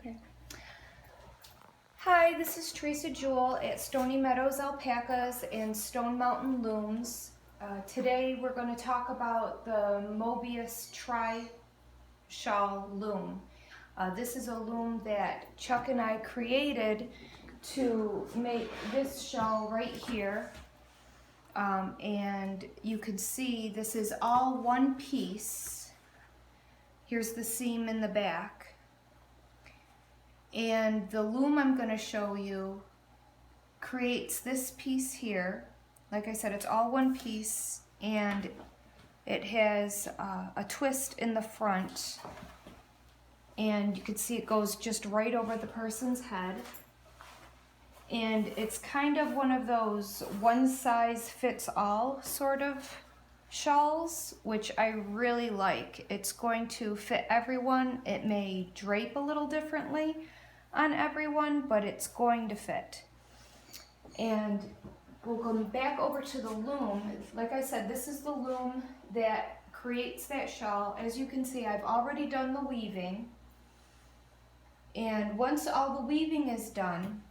Okay. Hi, this is Theresa Jewell at Stoney Meadows Alpacas and Stone Mountain Looms. Today we're going to talk about the Mobius Shawl loom. This is a loom that Chuck and I created to make this shawl right here. And you can see this is all one piece. Here's the seam in the back. And the loom I'm going to show you creates this piece here. Like I said, it's all one piece, and it has a twist in the front, and you can see it goes just right over the person's head. And it's kind of one of those one size fits all sort of shawls, which I really like. It's going to fit everyone. It may drape a little differently on everyone, but it's going to fit. And we'll go back over to the loom. Like I said, this is the loom that creates that shawl. As you can see, I've already done the weaving. And once all the weaving is done,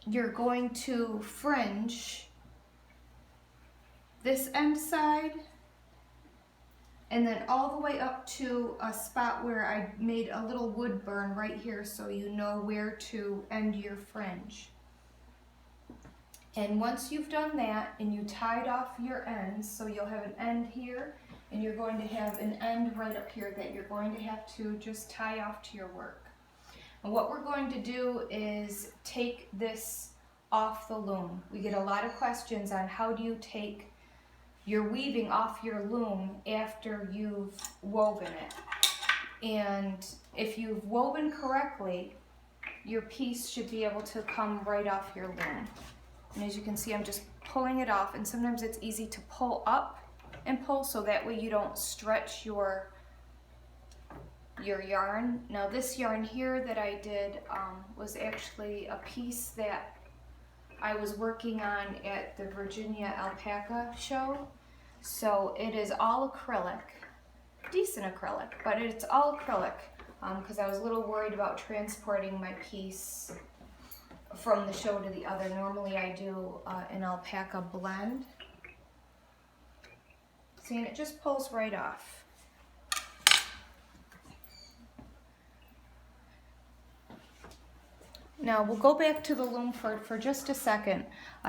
you're going to fringe this end side and then all the way up to a spot where I made a little wood burn right here, so you know where to end your fringe. And once you've done that and you tied off your ends, so you'll have an end here and you're going to have an end right up here that you're going to have to just tie off to your work. And what we're going to do is take this off the loom. We get a lot of questions on how do you take your weaving off your loom after you've woven it. And if you've woven correctly, your piece should be able to come right off your loom. And as you can see, I'm just pulling it off, and sometimes it's easy to pull up and pull so that way you don't stretch your yarn. Now this yarn here that I did was actually a piece that I was working on at the Virginia Alpaca show. So it is all acrylic, decent acrylic, but it's all acrylic because I was a little worried about transporting my piece from the show to the other. Normally I do an alpaca blend. See, and it just pulls right off. Now we'll go back to the loom for just a second,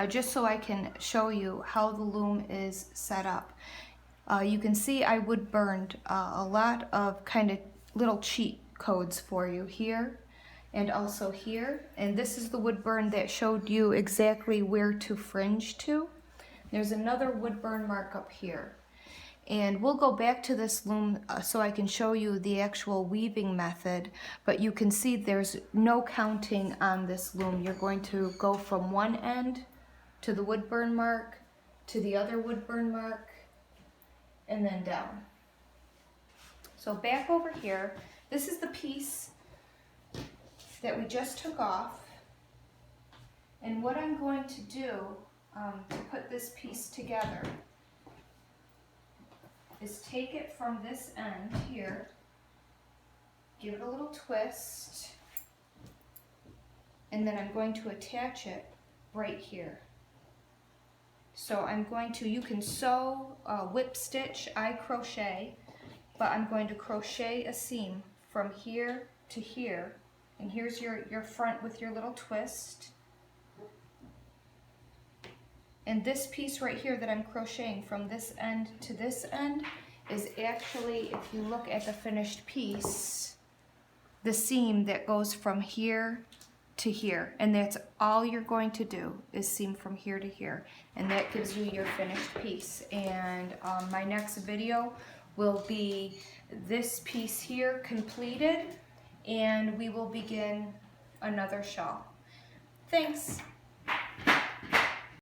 just so I can show you how the loom is set up. You can see I wood burned a lot of kind of little cheat codes for you here and also here. And this is the wood burn that showed you exactly where to fringe to. There's another wood burn mark up here. And we'll go back to this loom so I can show you the actual weaving method, but you can see there's no counting on this loom. You're going to go from one end to the wood burn mark, to the other wood burn mark, and then down. So back over here, this is the piece that we just took off. And what I'm going to do to put this piece together is take it from this end here, give it a little twist, and then I'm going to attach it right here. So I'm going to, you can sew, whip stitch, I crochet, but I'm going to crochet a seam from here to here, and here's your front with your little twist. And this piece right here that I'm crocheting from this end to this end is actually, if you look at the finished piece, the seam that goes from here to here. And that's all you're going to do is seam from here to here. And that gives you your finished piece. And my next video will be this piece here completed, and we will begin another shawl. Thanks.